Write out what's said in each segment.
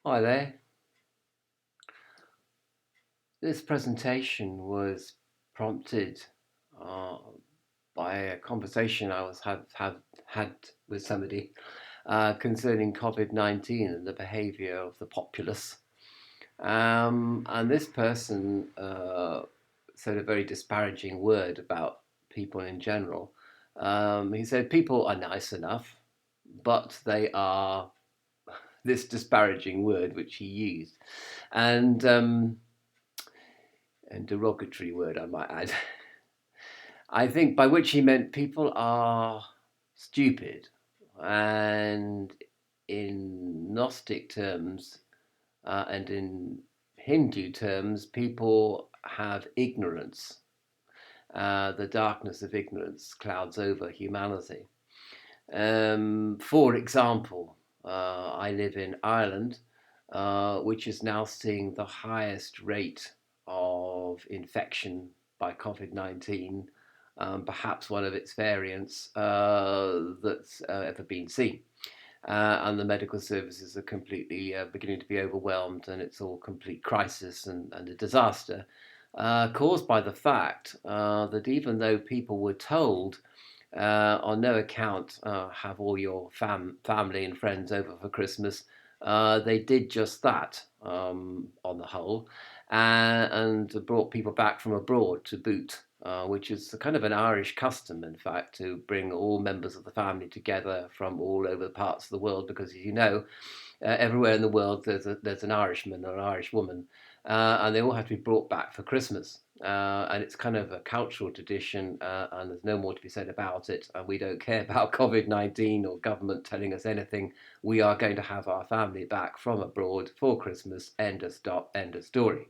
Hi there. This presentation was prompted uh, by a conversation I was had with somebody concerning COVID-19 and the behaviour of the populace. And this person said a very disparaging word about people in general. He said people are nice enough, but they are this disparaging word which he used. And and derogatory word, I might add. I think by which he meant people are stupid, and in Gnostic terms and in Hindu terms, people have ignorance. The darkness of ignorance clouds over humanity. For example, I live in Ireland, which is now seeing the highest rate of infection by COVID-19, perhaps one of its variants that's ever been seen. And the medical services are completely beginning to be overwhelmed, and it's all complete crisis and a disaster, caused by the fact that even though people were told on no account have all your family and friends over for Christmas. They did just that on the whole, and brought people back from abroad to boot, which is kind of an Irish custom, in fact, to bring all members of the family together from all over the parts of the world, because as you know, everywhere in the world there's an Irishman or an Irish woman, and they all have to be brought back for Christmas. And it's kind of a cultural tradition, and there's no more to be said about it. And we don't care about COVID-19 or government telling us anything. We are going to have our family back from abroad for Christmas. End of stop. End of story.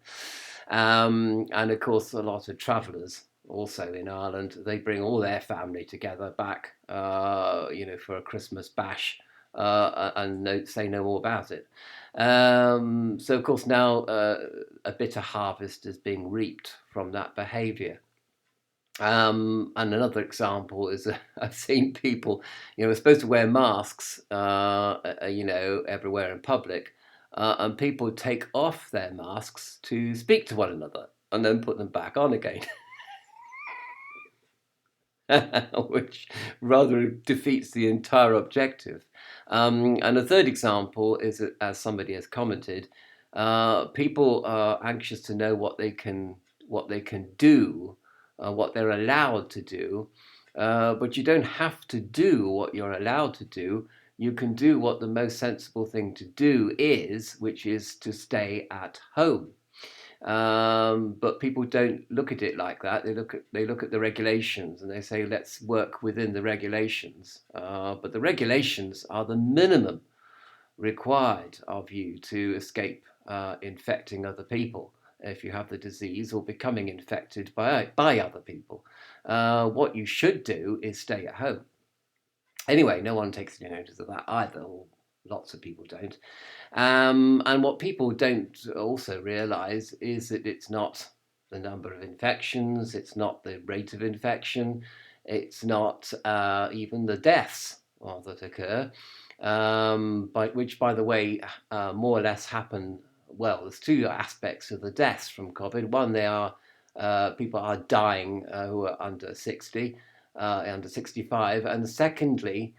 And of course, a lot of travellers also in Ireland, they bring all their family together back, for a Christmas bash, and say no more about it. So, of course, now a bitter harvest is being reaped from that behaviour. And another example is I've seen people, are supposed to wear masks, everywhere in public, and people take off their masks to speak to one another and then put them back on again. Which rather defeats the entire objective. And a third example is that, as somebody has commented, people are anxious to know what they can do, what they're allowed to do, but you don't have to do what you're allowed to do. You can do what the most sensible thing to do is, which is to stay at home. But people don't look at it like that. They look at the regulations and they say, let's work within the regulations. But the regulations are the minimum required of you to escape infecting other people if you have the disease or becoming infected by other people. What you should do is stay at home. Anyway, no one takes any notice of that either, or lots of people don't. And what people don't also realize is that it's not the number of infections, it's not the rate of infection, it's not even the deaths that occur, which, by the way, more or less happen. Well, there's two aspects of the deaths from COVID. One, they are people are dying who are under 60, under 65, and secondly,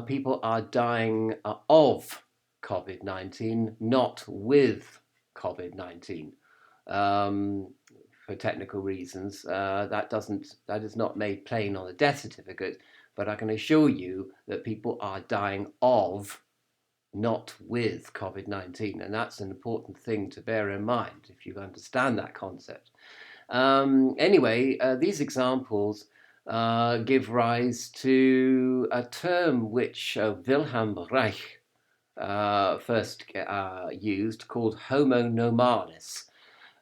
people are dying of COVID-19, not with COVID-19. Um, for technical reasons, that is not made plain on the death certificate, but I can assure you that people are dying of, not with COVID-19, and that's an important thing to bear in mind if you understand that concept. Anyway, these examples give rise to a term which Wilhelm Reich first used, called homo normalis.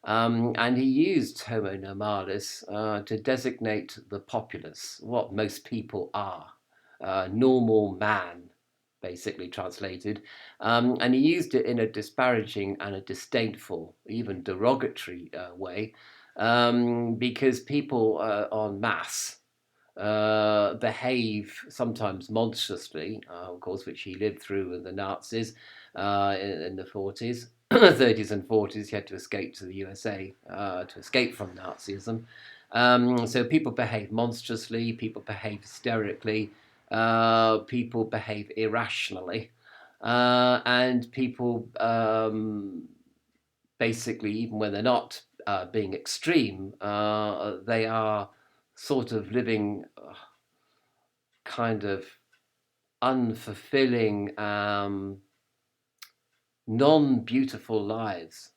And he used homo normalis to designate the populace, what most people are, normal man, basically translated. And he used it in a disparaging and a disdainful, even derogatory way, because people en masse behave sometimes monstrously, of course, which he lived through with the Nazis, in the 40s, 30s and 40s. He had to escape to the USA to escape from Nazism. So people behave monstrously, people behave hysterically, people behave irrationally, and people basically, even when they're not being extreme, they are sort of living kind of unfulfilling, non-beautiful lives,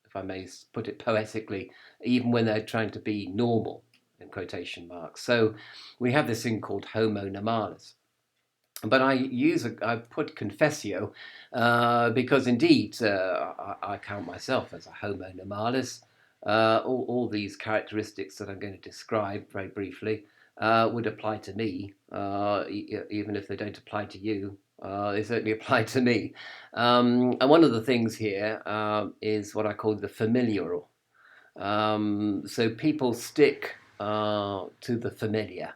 if I may put it poetically, even when they're trying to be normal, in quotation marks. So we have this thing called homo normalis. But I put confessio because indeed I count myself as a homo normalis. All these characteristics that I'm going to describe very briefly would apply to me, even if they don't apply to you. They certainly apply to me. And one of the things here is what I call the familiar. So people stick to the familiar.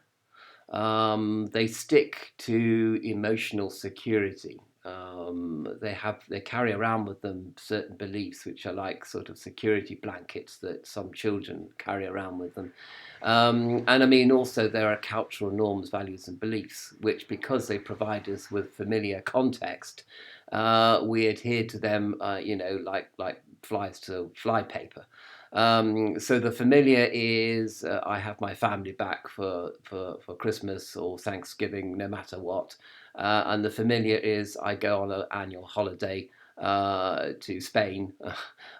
They stick to emotional security. They carry around with them certain beliefs which are like sort of security blankets that some children carry around with them. And I mean, also there are cultural norms, values, and beliefs which, because they provide us with familiar context, we adhere to them. Like flies to flypaper. So the familiar is I have my family back for Christmas or Thanksgiving, no matter what. And the familiar is I go on an annual holiday to Spain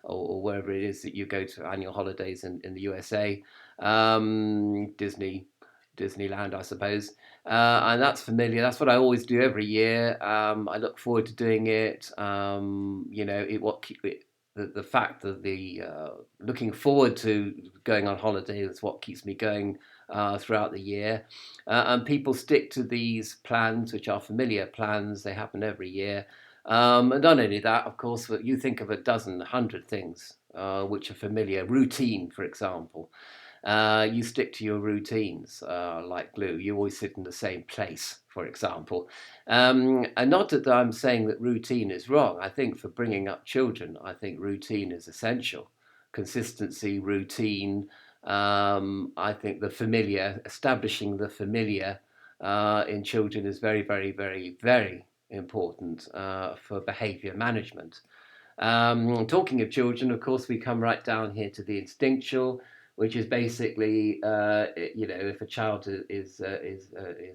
or wherever it is that you go to annual holidays in the USA, Disneyland, I suppose. And that's familiar. That's what I always do every year. I look forward to doing it. The fact that the looking forward to going on holiday is what keeps me going throughout the year. And people stick to these plans, which are familiar plans. They happen every year. And not only that, of course, but you think of a dozen, 100 things which are familiar. Routine, for example. You stick to your routines like glue. You always sit in the same place, for example. And not that I'm saying that routine is wrong. I think for bringing up children, I think routine is essential. Consistency, routine. I think the familiar, establishing the familiar in children is very, very, very, very important for behavior management. Talking of children, of course, we come right down here to the instinctual, which is basically, if a child is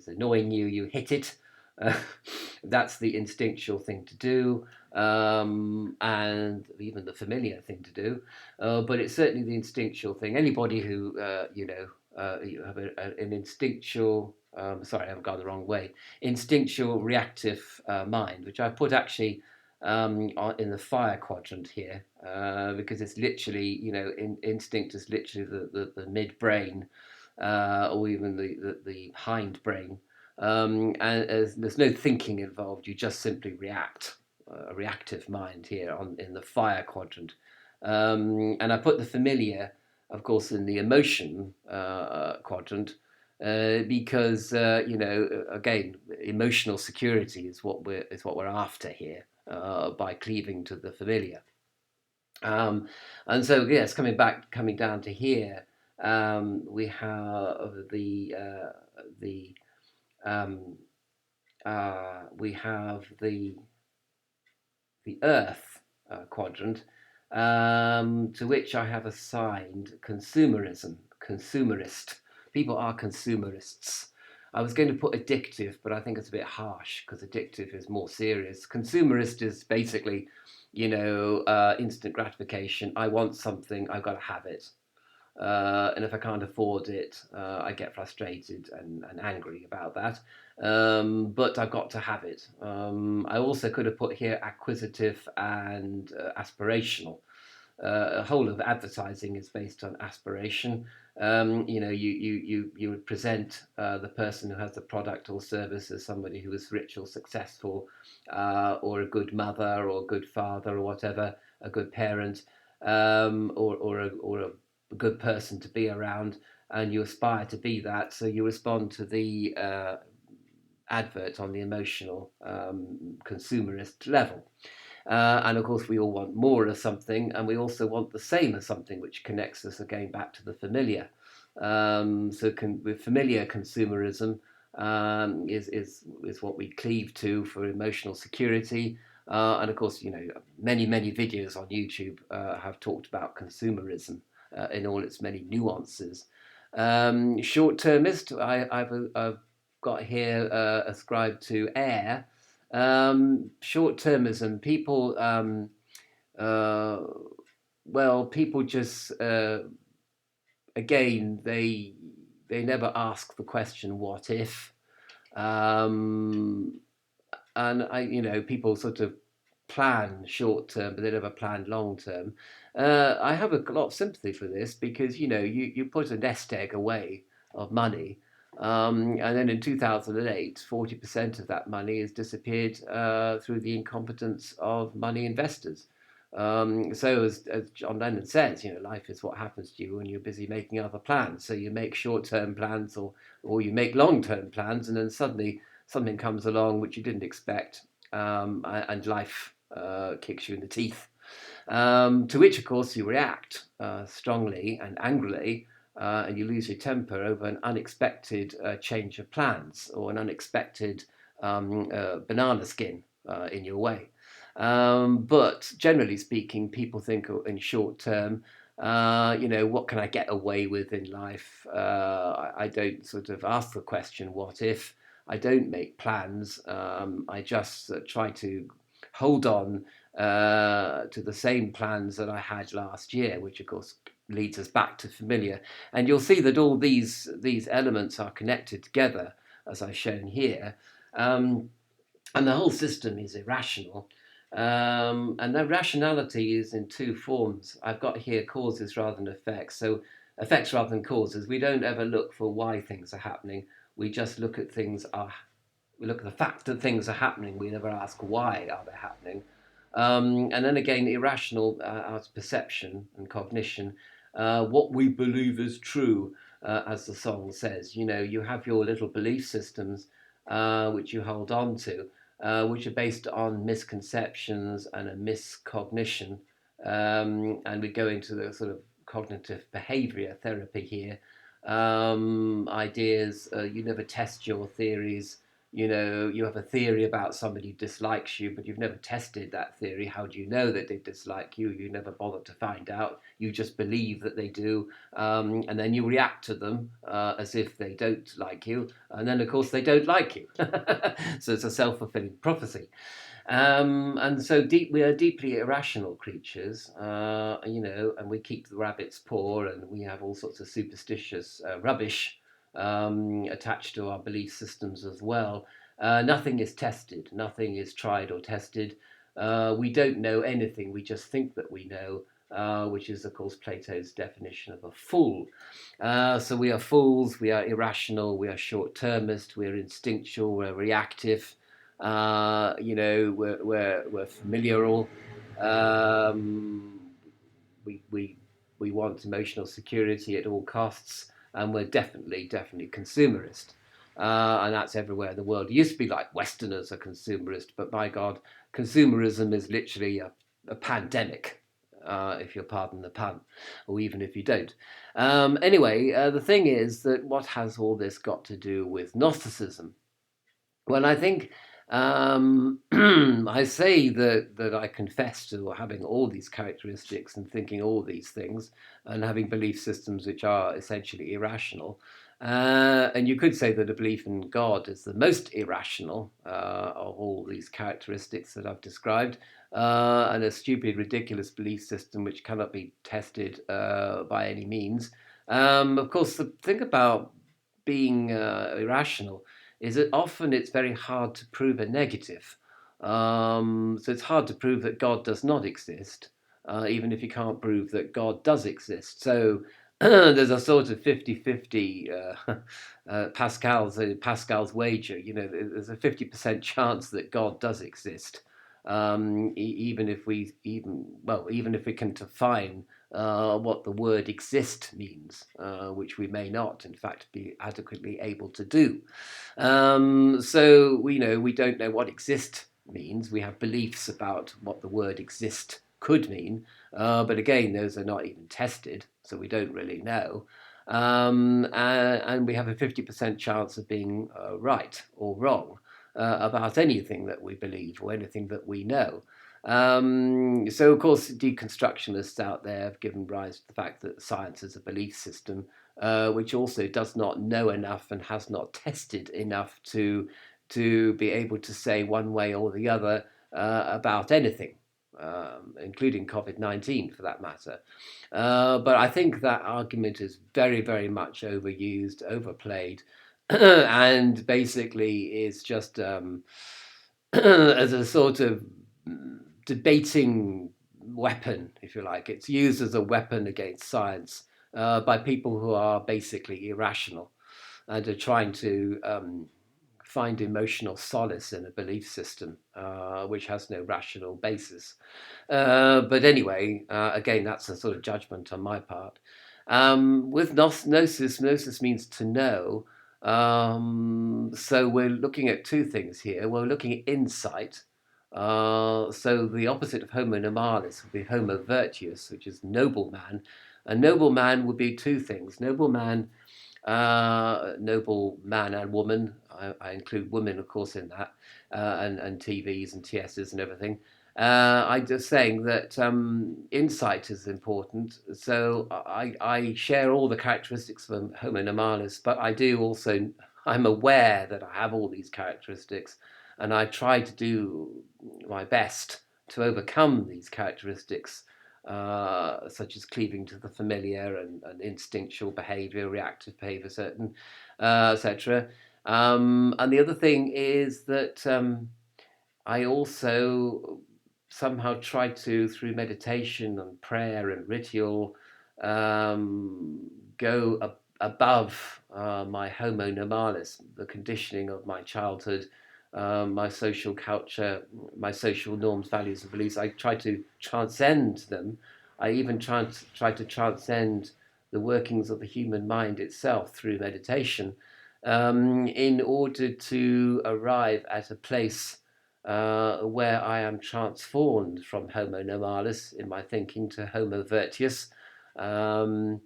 annoying you, you hit it. Uh, that's the instinctual thing to do, and even the familiar thing to do. But it's certainly the instinctual thing. Anybody who, you have an instinctual, sorry, I've gone the wrong way, instinctual reactive mind, which I put actually in the fire quadrant here, because it's literally, instinct is literally the midbrain, or even the hindbrain. And there's no thinking involved, you just simply react, a reactive mind here in the fire quadrant. And I put the familiar, of course, in the emotion quadrant, because again, emotional security is what we're after here by cleaving to the familiar. And so yes, coming down to here, we have the Earth quadrant, to which I have assigned consumerism, consumerist. People are consumerists. I was going to put addictive, but I think it's a bit harsh because addictive is more serious. Consumerist is basically, instant gratification. I want something, I've got to have it. And if I can't afford it, I get frustrated and angry about that. But I've got to have it. I also could have put here acquisitive and aspirational. A whole of advertising is based on aspiration. You would present the person who has the product or service as somebody who is rich or successful, or a good mother or a good father or whatever, a good parent, or a good person to be around, and you aspire to be that. So you respond to the advert on the emotional consumerist level. And of course, we all want more of something, and we also want the same as something, which connects us again back to the familiar. With familiar consumerism is what we cleave to for emotional security. And of course, many videos on YouTube have talked about consumerism in all its many nuances. Short-termist, I've got here ascribed to air. Short-termism, people, uh, people just again they never ask the question what if, um, and people sort of plan short term, but they never plan long term. I have a lot of sympathy for this because you put a nest egg away of money, and then in 2008, 40% of that money has disappeared through the incompetence of money investors. So as John Lennon says, life is what happens to you when you're busy making other plans. So you make short-term plans or you make long-term plans, and then suddenly something comes along which you didn't expect, and life kicks you in the teeth. To which, of course, you react strongly and angrily, and you lose your temper over an unexpected change of plans or an unexpected banana skin in your way. But generally speaking, people think in short term. What can I get away with in life? I don't sort of ask the question, what if? I don't make plans. I just try to hold on to the same plans that I had last year, which of course leads us back to familiar. And you'll see that all these elements are connected together, as I've shown here. And the whole system is irrational. And the rationality is in two forms. I've got here causes rather than effects. So effects rather than causes. We don't ever look for why things are happening. We just look at we look at the fact that things are happening. We never ask why are they happening. And then again, irrational as perception and cognition. What we believe is true, as the song says. You have your little belief systems which you hold on to, which are based on misconceptions and a miscognition. And we go into the sort of cognitive behavior therapy here. Ideas, you never test your theories. You have a theory about somebody who dislikes you, but you've never tested that theory. How do you know that they dislike you? You never bother to find out. You just believe that they do, and then you react to them as if they don't like you, and then of course they don't like you. So it's a self-fulfilling prophecy. And so we are deeply irrational creatures, and we keep the rabbits poor, and we have all sorts of superstitious rubbish attached to our belief systems as well. Nothing is tested, nothing is tried or tested. We don't know anything, we just think that we know, which is, of course, Plato's definition of a fool. So we are fools, we are irrational, we are short-termist, we're instinctual, we're reactive, we're familial. Um, we want emotional security at all costs, and we're definitely consumerist. And that's everywhere in the world. It used to be like Westerners are consumerist, but by God, consumerism is literally a pandemic, if you'll pardon the pun, or even if you don't. Anyway, the thing is that what has all this got to do with Gnosticism? Well, I think I say that I confess to having all these characteristics and thinking all these things and having belief systems which are essentially irrational. And you could say that a belief in God is the most irrational of all these characteristics that I've described, and a stupid, ridiculous belief system which cannot be tested by any means. Of course, the thing about being irrational is that often it's very hard to prove a negative. So it's hard to prove that God does not exist, even if you can't prove that God does exist. So there's a sort of 50-50 Pascal's wager. There's a 50% chance that God does exist, even if we can define what the word exist means, which we may not, in fact, be adequately able to do. So we don't know what exist means. We have beliefs about what the word exist could mean, but again, those are not even tested, so we don't really know. And we have a 50% chance of being right or wrong about anything that we believe or anything that we know. So, of course, deconstructionists out there have given rise to the fact that science is a belief system, which also does not know enough and has not tested enough to be able to say one way or the other about anything, including COVID-19 for that matter. But I think that argument is very, very much overused, overplayed, and basically is just as a sort of debating weapon, if you like. It's used as a weapon against science by people who are basically irrational and are trying to find emotional solace in a belief system which has no rational basis. But anyway, again, that's a sort of judgment on my part. With gnosis means to know. So we're looking at two things here. We're looking at insight. So the opposite of homo normalis would be homo vertius, which is noble man. A noble man would be two things. Noble man and woman. I include women, of course, in that, and TVs and TSs and everything. I'm just saying that insight is important. So I share all the characteristics of Homo normalis, but I'm aware that I have all these characteristics, and I try to do my best to overcome these characteristics, such as cleaving to the familiar and instinctual behavior, reactive behavior, certain, etc. And the other thing is that I also somehow try to, through meditation and prayer and ritual, go above my homo normalis, the conditioning of my childhood, my social culture, my social norms, values, and beliefs. I try to transcend them. I even try to transcend the workings of the human mind itself through meditation, in order to arrive at a place where I am transformed from homo normalis in my thinking to homo virtuous. Um,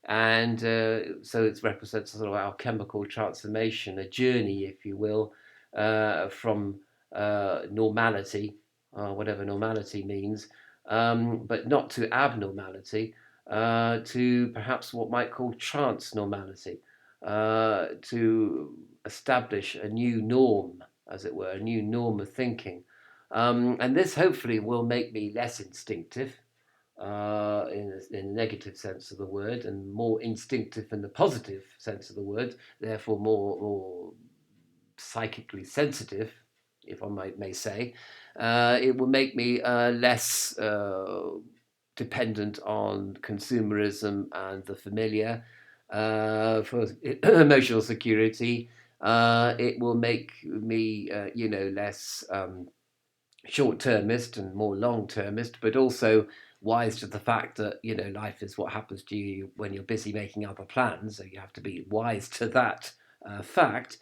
and so it represents sort of our chemical transformation, a journey, if you will, from normality, whatever normality means, but not to abnormality, to perhaps what might call trans-normality, to establish a new norm, as it were, a new norm of thinking. And this hopefully will make me less instinctive, in the negative sense of the word, and more instinctive in the positive sense of the word, therefore more psychically sensitive, if I may say. It will make me less dependent on consumerism and the familiar for emotional security. It will make me, less short-termist and more long-termist, but also wise to the fact that life is what happens to you when you're busy making other plans. So you have to be wise to that fact,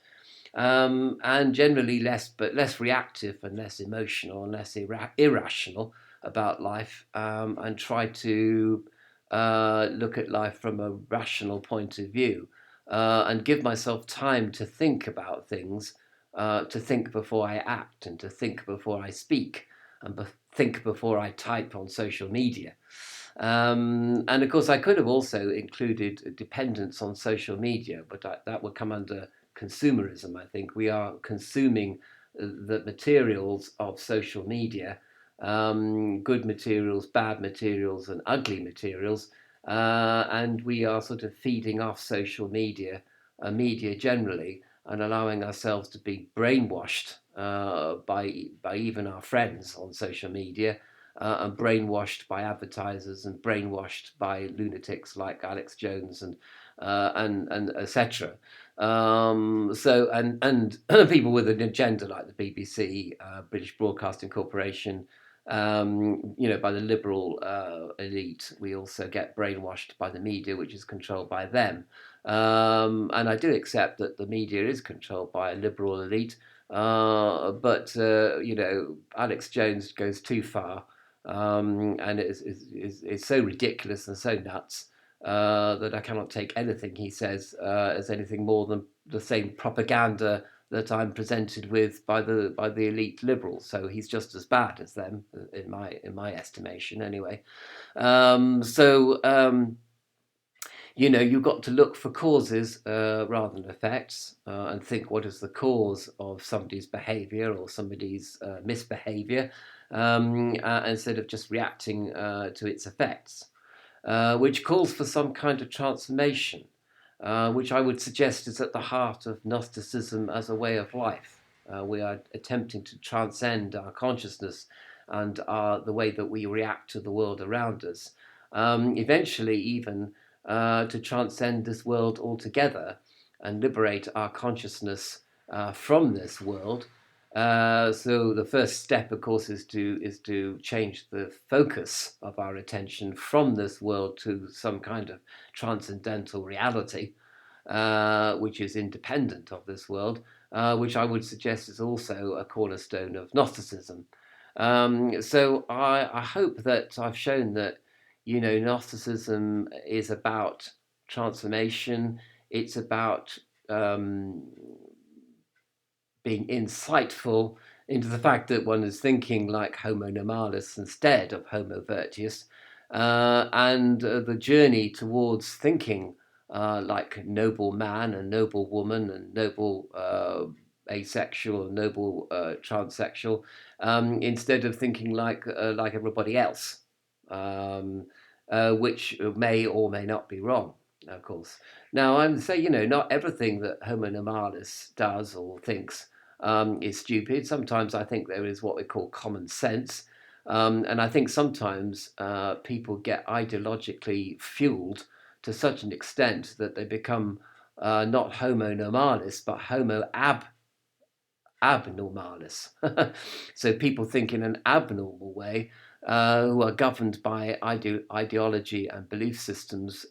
and generally less reactive and less emotional and less irrational about life, and try to look at life from a rational point of view, and give myself time to think about things, to think before I act and to think before I speak and think before I type on social media. And of course, I could have also included dependence on social media, but that would come under consumerism. I think we are consuming the materials of social media, good materials, bad materials, and ugly materials, and we are sort of feeding off social media, media generally, and allowing ourselves to be brainwashed by even our friends on social media, and brainwashed by advertisers and brainwashed by lunatics like Alex Jones and etc. So and people with an agenda like the BBC, British Broadcasting Corporation, by the liberal elite. We also get brainwashed by the media, which is controlled by them. And I do accept that the media is controlled by a liberal elite, But Alex Jones goes too far, and is so ridiculous and so nuts that I cannot take anything he says as anything more than the same propaganda that I'm presented with by the elite liberals. So he's just as bad as them, in my estimation, anyway. So you've got to look for causes rather than effects, and think what is the cause of somebody's behavior or somebody's misbehavior, instead of just reacting to its effects, which calls for some kind of transformation, which I would suggest is at the heart of Gnosticism as a way of life. We are attempting to transcend our consciousness and the way that we react to the world around us. Eventually, even to transcend this world altogether and liberate our consciousness from this world. So the first step, of course, is to change the focus of our attention from this world to some kind of transcendental reality, which is independent of this world, which I would suggest is also a cornerstone of Gnosticism. So I hope that I've shown that Gnosticism is about transformation. It's about being insightful into the fact that one is thinking like homo normalis instead of homo vertias, and the journey towards thinking like noble man and noble woman and noble asexual and noble transsexual, instead of thinking like everybody else, which may or may not be wrong, of course. Now, I'm saying, not everything that homo normalis does or thinks is stupid. Sometimes I think there is what we call common sense. And I think sometimes people get ideologically fueled to such an extent that they become not homo normalis, but homo abnormalis. So people think in an abnormal way, who are governed by ideology and belief systems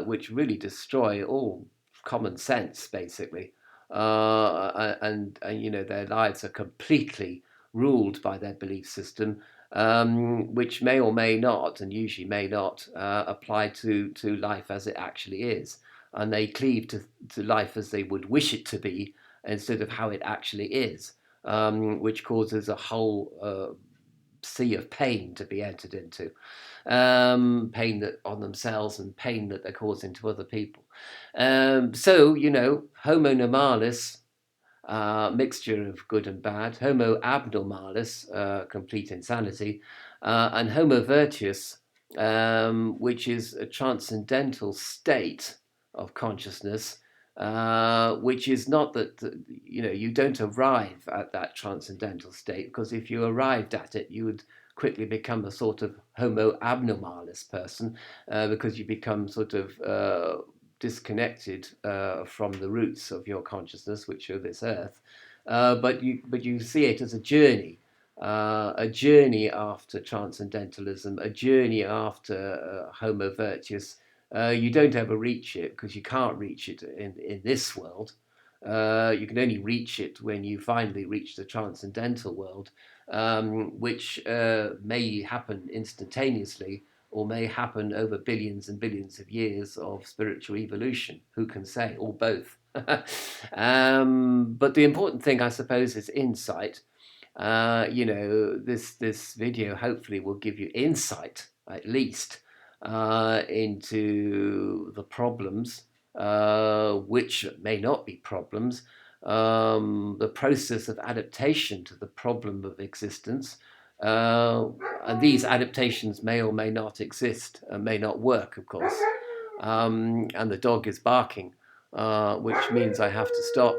which really destroy all common sense, basically. And their lives are completely ruled by their belief system, which may or may not, and usually may not, apply to life as it actually is. And they cleave to life as they would wish it to be, instead of how it actually is, which causes a whole sea of pain to be entered into, pain that on themselves and pain that they're causing to other people. So, homo normalis, mixture of good and bad, homo abnormalis, complete insanity, and homo virtuous, which is a transcendental state of consciousness, which is not that, you don't arrive at that transcendental state, because if you arrived at it, you would quickly become a sort of homo abnormalis person, because you become sort of disconnected from the roots of your consciousness, which are this earth. But you see it as a journey after transcendentalism, a journey after homo virtuous. You don't ever reach it, because you can't reach it in this world. You can only reach it when you finally reach the transcendental world, which may happen instantaneously, or may happen over billions and billions of years of spiritual evolution. Who can say? Or both. But the important thing, I suppose, is insight. This video hopefully will give you insight, at least, into the problems, which may not be problems, the process of adaptation to the problem of existence. And these adaptations may or may not exist, may not work, of course. And the dog is barking, which means I have to stop.